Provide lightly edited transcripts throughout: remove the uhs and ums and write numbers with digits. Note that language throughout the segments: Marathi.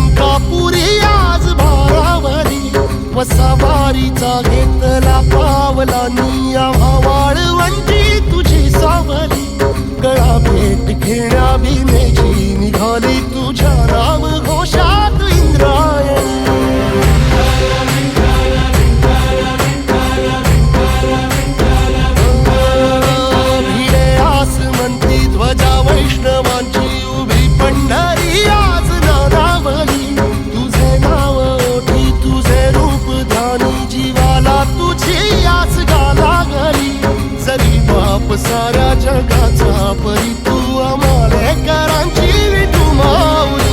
अंकापुरी आज भारावरी वसावारीचा घेतला पावला निया वाळवंटी तुझी सावली गळा भेट घेण्या बिनेची निघाली तुझ्या नाम घोषात इंद्रायणी भिडे आसमंती ध्वजा वैष्णवांची उभी पंढरी आज नानावली तुझे नाव ओठी तुझे रूप ध्यानी जीवाला तुझी आस गाला गली जरी बाप साऱ्या जगाचा परी तू आमालेकरांची विठू माऊली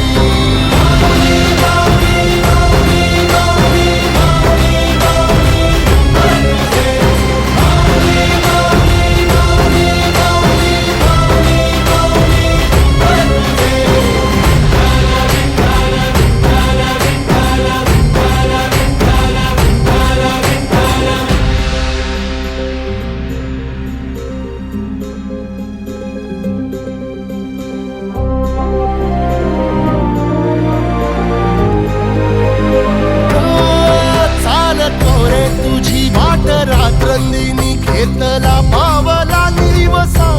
रात्रंदिनी घेतला पावला निवसा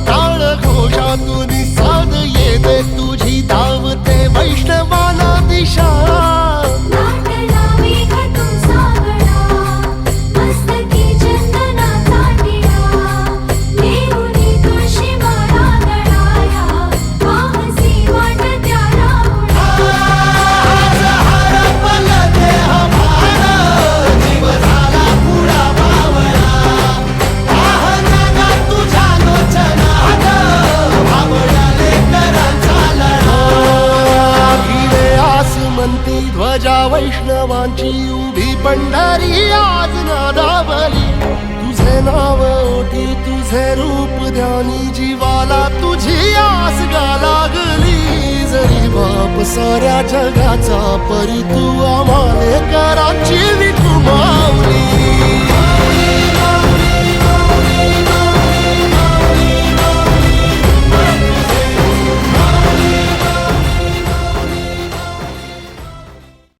टाळ घोषातून साध येते तुझी धावते वैष्णवाला दिशा ध्वजा वैष्णवांची उभी पंढरी आज नादावली तुझे नाव ओठी तुझे रूप ध्यानी जीवाला तुझी आस गा लागली जरी बाप साऱ्या जगाचा परी तू आमालेकरांची